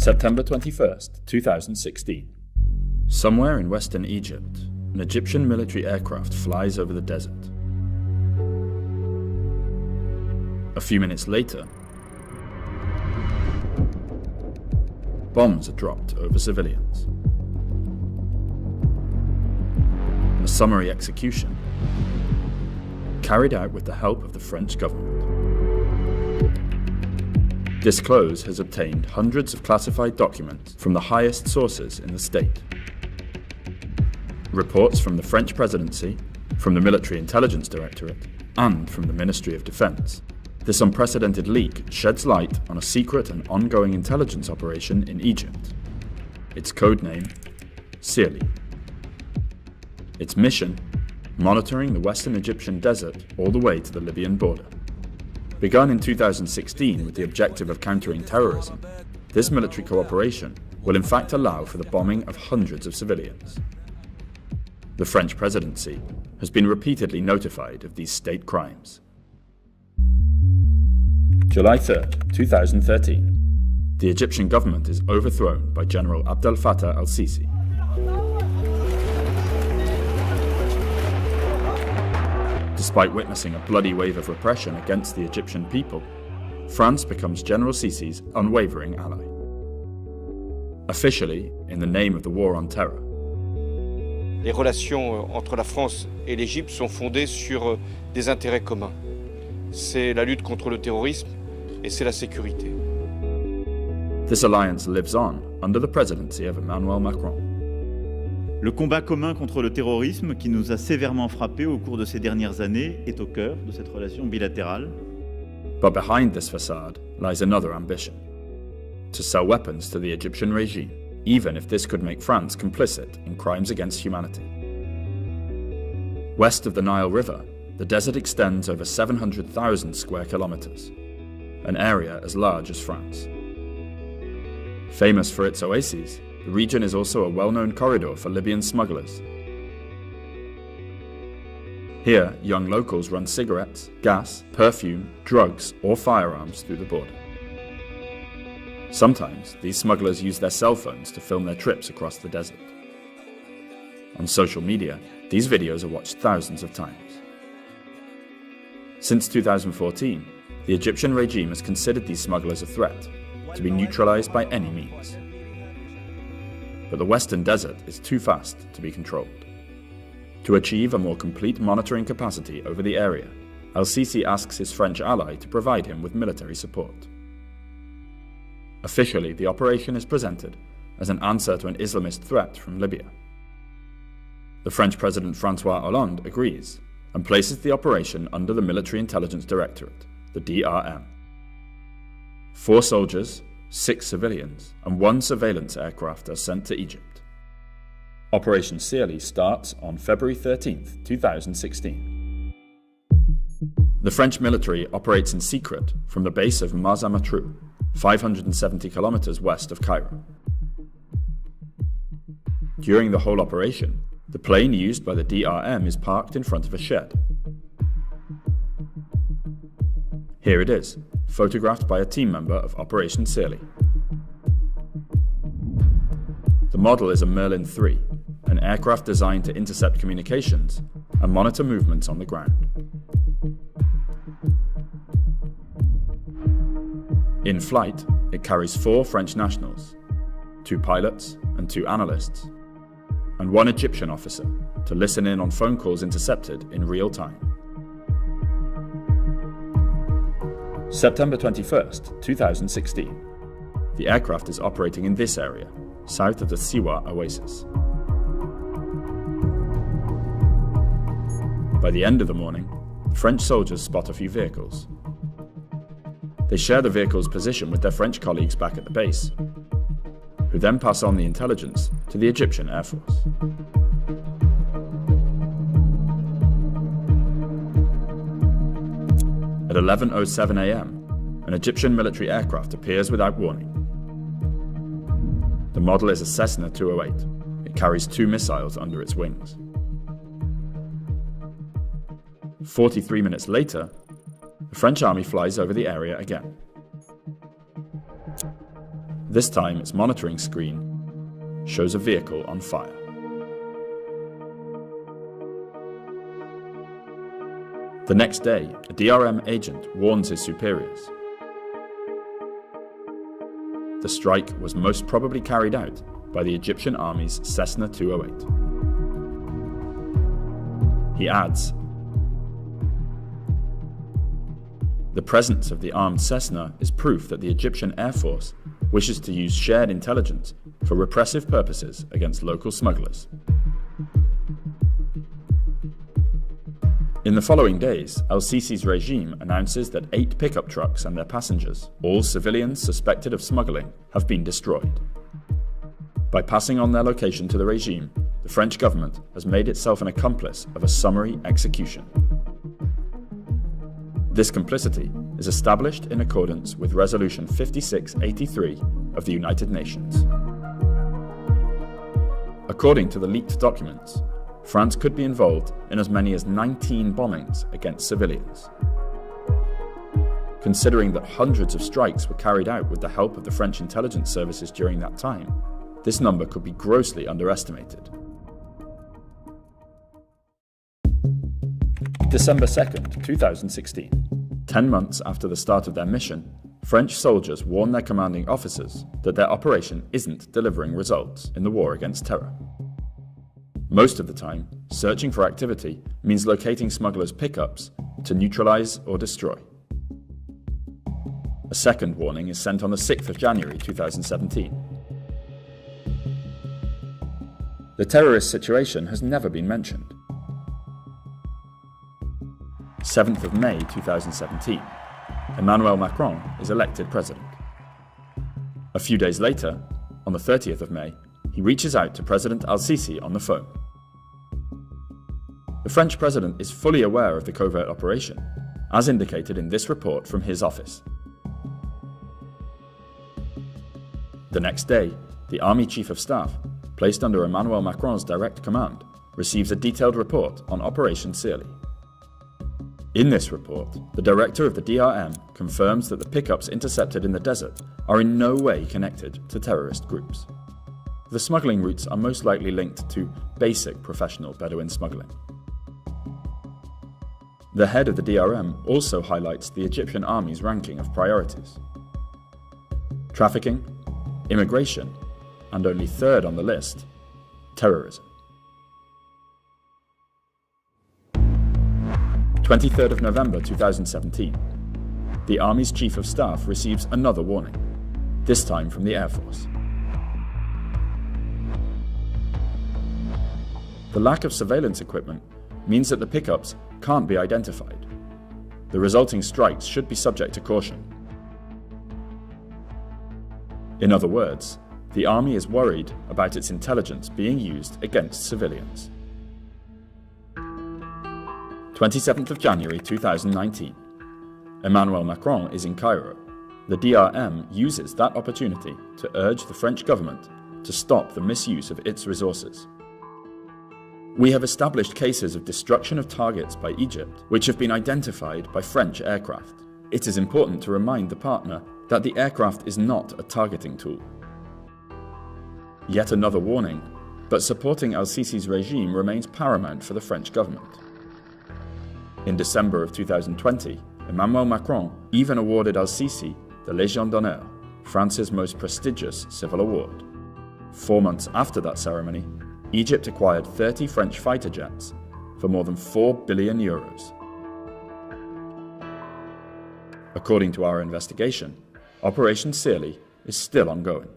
September 21st, 2016. Somewhere in western Egypt, an Egyptian military aircraft flies over the desert. A few minutes later, bombs are dropped over civilians. A summary execution, carried out with the help of the French government. Disclose has obtained hundreds of classified documents from the highest sources in the state. Reports from the French presidency, from the Military Intelligence Directorate, and from the Ministry of Defense. This unprecedented leak sheds light on a secret and ongoing intelligence operation in Egypt. Its codename, Sirli. Its mission, monitoring the western Egyptian desert all the way to the Libyan border. Begun in 2016 with the objective of countering terrorism, this military cooperation will in fact allow for the bombing of hundreds of civilians. The French presidency has been repeatedly notified of these state crimes. July 3rd, 2013. The Egyptian government is overthrown by General Abdel Fattah al-Sisi. Despite witnessing a bloody wave of repression against the Egyptian people, France becomes General Sisi's unwavering ally. Officially, in the name of the war on terror. Les relations entre la France et l'Égypte sont fondées sur des intérêts communs. C'est la lutte contre le terrorisme et c'est la sécurité. This alliance lives on under the presidency of Emmanuel Macron. Le combat commun contre le terrorisme qui nous a sévèrement frappés au cours de ces dernières années est au cœur de cette relation bilatérale. But behind this facade lies another ambition: to sell weapons to the Egyptian regime, even if this could make France complicit in crimes against humanity. West of the Nile River, the desert extends over 700,000 square kilometers, an area as large as France. Famous for its oases, the region is also a well-known corridor for Libyan smugglers. Here, young locals run cigarettes, gas, perfume, drugs, or firearms through the border. Sometimes, these smugglers use their cell phones to film their trips across the desert. On social media, these videos are watched thousands of times. Since 2014, the Egyptian regime has considered these smugglers a threat, to be neutralized by any means. But the western desert is too vast to be controlled. To achieve a more complete monitoring capacity over the area, al-Sisi asks his French ally to provide him with military support. Officially, the operation is presented as an answer to an Islamist threat from Libya. The French President François Hollande agrees and places the operation under the Military Intelligence Directorate, the DRM. 4 soldiers, 6 civilians, and 1 surveillance aircraft are sent to Egypt. Operation Sirli starts on February 13, 2016. The French military operates in secret from the base of Marsa Matruh, 570 kilometers west of Cairo. During the whole operation, the plane used by the DRM is parked in front of a shed. Here it is, photographed by a team member of Operation Sirli. The model is a Merlin 3, an aircraft designed to intercept communications and monitor movements on the ground. In flight, it carries 4 French nationals, 2 pilots and 2 analysts, and 1 Egyptian officer to listen in on phone calls intercepted in real time. September 21st, 2016. The aircraft is operating in this area, south of the Siwa oasis. By the end of the morning, French soldiers spot a few vehicles. They share the vehicle's position with their French colleagues back at the base, who then pass on the intelligence to the Egyptian Air Force. At 11:07 a.m., an Egyptian military aircraft appears without warning. The model is a Cessna 208. It carries 2 missiles under its wings. 43 minutes later, the French army flies over the area again. This time its monitoring screen shows a vehicle on fire. The next day, a DRM agent warns his superiors. The strike was most probably carried out by the Egyptian army's Cessna 208. He adds, "The presence of the armed Cessna is proof that the Egyptian Air Force wishes to use shared intelligence for repressive purposes against local smugglers." In the following days, El-Sisi's regime announces that 8 pickup trucks and their passengers, all civilians suspected of smuggling, have been destroyed. By passing on their location to the regime, the French government has made itself an accomplice of a summary execution. This complicity is established in accordance with Resolution 5683 of the United Nations. According to the leaked documents, France could be involved in as many as 19 bombings against civilians. Considering that hundreds of strikes were carried out with the help of the French intelligence services during that time, this number could be grossly underestimated. December 2nd, 2016. 10 months after the start of their mission, French soldiers warn their commanding officers that their operation isn't delivering results in the war against terror. Most of the time, searching for activity means locating smugglers' pickups to neutralize or destroy. A second warning is sent on the 6th of January 2017. The terrorist situation has never been mentioned. 7th of May 2017, Emmanuel Macron is elected president. A few days later, on the 30th of May, he reaches out to President Al-Sisi on the phone. The French president is fully aware of the covert operation, as indicated in this report from his office. The next day, the Army Chief of Staff, placed under Emmanuel Macron's direct command, receives a detailed report on Operation Sirli. In this report, the director of the DRM confirms that the pickups intercepted in the desert are in no way connected to terrorist groups. The smuggling routes are most likely linked to basic professional Bedouin smuggling. The head of the DRM also highlights the Egyptian army's ranking of priorities. Trafficking, immigration, and only third on the list, terrorism. 23rd of November 2017. The Army's Chief of Staff receives another warning, this time from the Air Force. The lack of surveillance equipment means that the pickups can't be identified. The resulting strikes should be subject to caution. In other words, the army is worried about its intelligence being used against civilians. 27th of January 2019. Emmanuel Macron is in Cairo. The DRM uses that opportunity to urge the French government to stop the misuse of its resources. We have established cases of destruction of targets by Egypt, which have been identified by French aircraft. It is important to remind the partner that the aircraft is not a targeting tool. Yet another warning, but supporting Al-Sisi's regime remains paramount for the French government. In December of 2020, Emmanuel Macron even awarded Al-Sisi the Légion d'honneur, France's most prestigious civil award. 4 months after that ceremony, Egypt acquired 30 French fighter jets for more than €4 billion. According to our investigation, Operation Sirli is still ongoing.